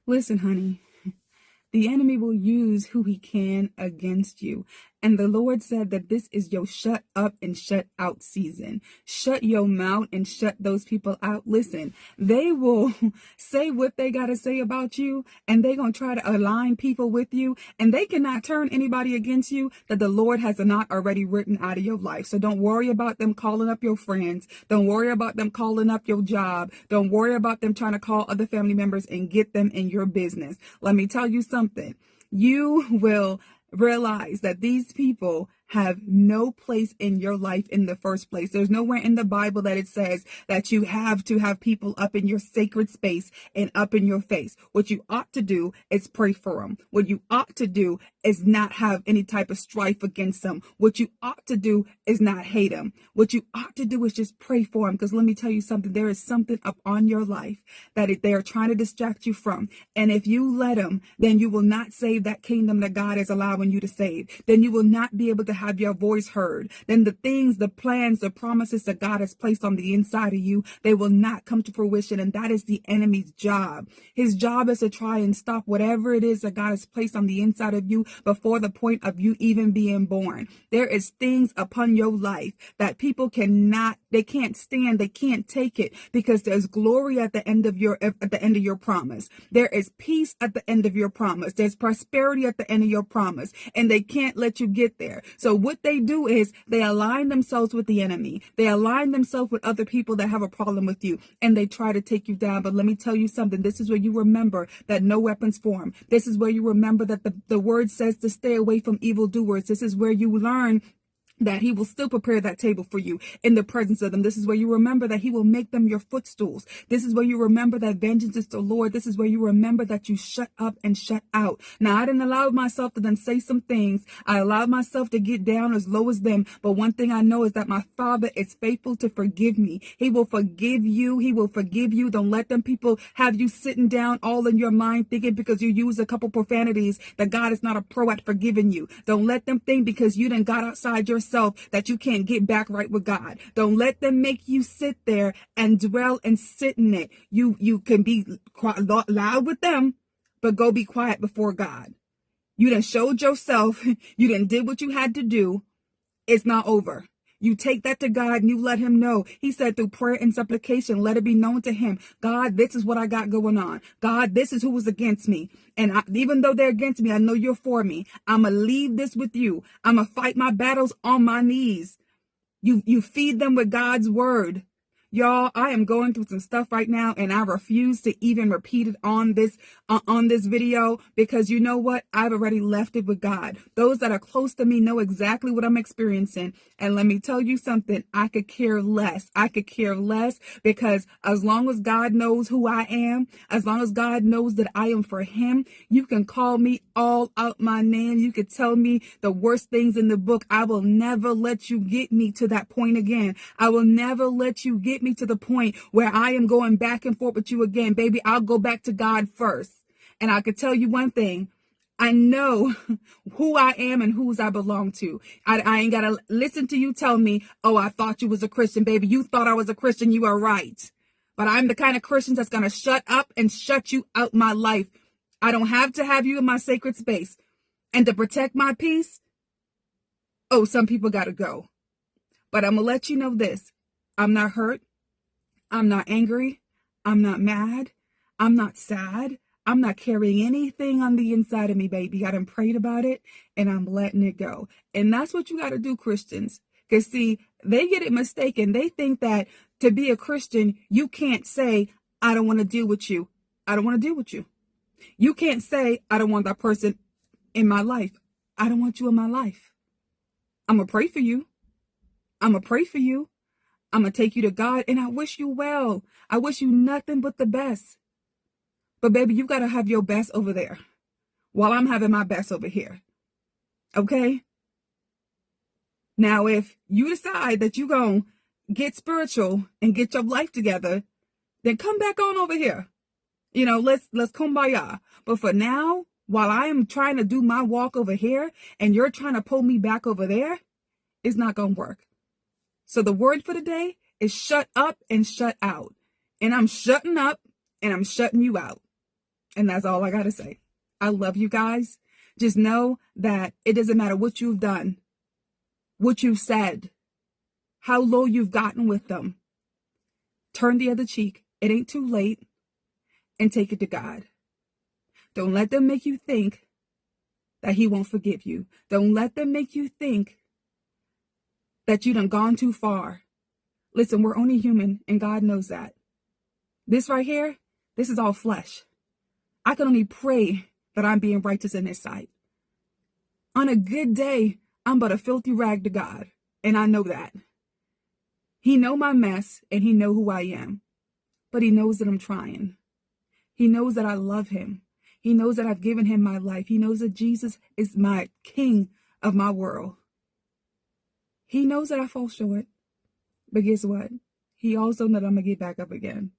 Listen, honey. The enemy will use who he can against you. And the Lord said that this is your shut up and shut out season. Shut your mouth and shut those people out. Listen, they will say what they got to say about you, and they're going to try to align people with you, and they cannot turn anybody against you that the Lord has not already written out of your life. So don't worry about them calling up your friends. Don't worry about them calling up your job. Don't worry about them trying to call other family members and get them in your business. Let me tell you something. You will realize that these people have no place in your life in the first place. There's nowhere in the Bible that it says that you have to have people up in your sacred space and up in your face. What you ought to do is pray for them. What you ought to do is not have any type of strife against them. What you ought to do is not hate them. What you ought to do is just pray for them. Because let me tell you something, there is something up on your life that they are trying to distract you from. And if you let them, then you will not save that kingdom that God is allowing you to save. Then you will not be able to have your voice heard. Then the things, the plans, the promises that God has placed on the inside of you, they will not come to fruition. And that is the enemy's job. His job is to try and stop whatever it is that God has placed on the inside of you before the point of you even being born. There is things upon your life that people cannot, they can't stand, they can't take it, because there's glory at the end of your promise. There is peace at the end of your promise. There's prosperity at the end of your promise, and they can't let you get there. So what they do is they align themselves with the enemy. They align themselves with other people that have a problem with you, and they try to take you down. But let me tell you something. This is where you remember that no weapons form. This is where you remember that the word says to stay away from evildoers. This is where you learn that he will still prepare that table for you in the presence of them. This is where you remember that he will make them your footstools. This is where you remember that vengeance is the Lord. This is where you remember that you shut up and shut out. Now, I didn't allow myself to then say some things. I allowed myself to get down as low as them. But one thing I know is that my Father is faithful to forgive me. He will forgive you. He will forgive you. Don't let them people have you sitting down all in your mind thinking because you use a couple profanities that God is not a pro at forgiving you. Don't let them think because you done got outside yourself that you can't get back right with God. Don't let them make you sit there and dwell and sit in it. You can be loud with them, but go be quiet before God. You done showed yourself. You done did what you had to do. It's not over. You take that to God and you let him know. He said through prayer and supplication, let it be known to him. God, this is what I got going on. God, this is who was against me. And even though they're against me, I know you're for me. I'm going to leave this with you. I'm going to fight my battles on my knees. You feed them with God's word. Y'all, I am going through some stuff right now, and I refuse to even repeat it on this video, because you know what? I've already left it with God. Those that are close to me know exactly what I'm experiencing. And let me tell you something, I could care less. I could care less, because as long as God knows who I am, as long as God knows that I am for him, you can call me all out my name. You could tell me the worst things in the book. I will never let you get me to that point again. I will never let you get me to the point where I am going back and forth with you again. Baby, I'll go back to God first. And I could tell you one thing. I know who I am and whose I belong to. I ain't got to listen to you tell me, oh, I thought you was a Christian. Baby, you thought I was a Christian. You are right. But I'm the kind of Christian that's going to shut up and shut you out my life. I don't have to have you in my sacred space. And to protect my peace, oh, some people got to go. But I'm going to let you know this. I'm not hurt. I'm not angry. I'm not mad. I'm not sad. I'm not carrying anything on the inside of me, baby. I done prayed about it and I'm letting it go. And that's what you got to do, Christians. Because see, they get it mistaken. They think that to be a Christian, you can't say, I don't want to deal with you. I don't want to deal with you. You can't say, I don't want that person in my life. I don't want you in my life. I'm going to pray for you. I'm going to pray for you. I'm going to take you to God, and I wish you well. I wish you nothing but the best. But baby, you got to have your best over there while I'm having my best over here. Okay? Now, if you decide that you're going to get spiritual and get your life together, then come back on over here. You know, let's kumbaya. But for now, while I am trying to do my walk over here and you're trying to pull me back over there, it's not going to work. So the word for today is shut up and shut out. And I'm shutting up and I'm shutting you out. And that's all I got to say. I love you guys. Just know that it doesn't matter what you've done, what you've said, how low you've gotten with them. Turn the other cheek. It ain't too late. And take it to God. Don't let them make you think that he won't forgive you. Don't let them make you think that you done gone too far. Listen, we're only human, and God knows that. This right here, this is all flesh. I can only pray that I'm being righteous in his sight. On a good day, I'm but a filthy rag to God, and I know that. He know my mess, and he know who I am. But he knows that I'm trying. He knows that I love him. He knows that I've given him my life. He knows that Jesus is my king of my world. He knows that I fall short. But guess what? He also knows that I'm going to get back up again.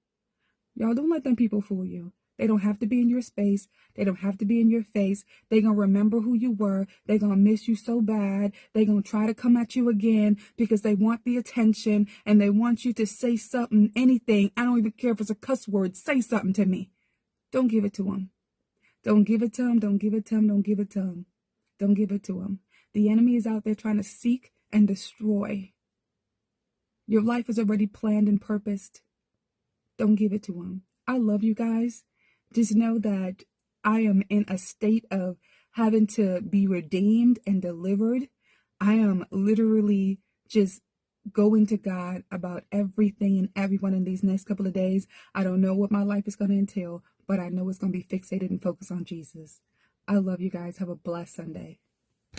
Y'all, don't let them people fool you. They don't have to be in your space. They don't have to be in your face. They're going to remember who you were. They're going to miss you so bad. They're going to try to come at you again because they want the attention and they want you to say something, anything. I don't even care if it's a cuss word. Say something to me. Don't give it to them. Don't give it to them. Don't give it to them. Don't give it to them. Don't give it to them. The enemy is out there trying to seek and destroy. Your life is already planned and purposed. Don't give it to him. I love you guys. Just know that I am in a state of having to be redeemed and delivered. I am literally just going to God about everything and everyone in these next couple of days. I don't know what my life is going to entail, but I know it's going to be fixated and focused on Jesus. I love you guys. Have a blessed Sunday.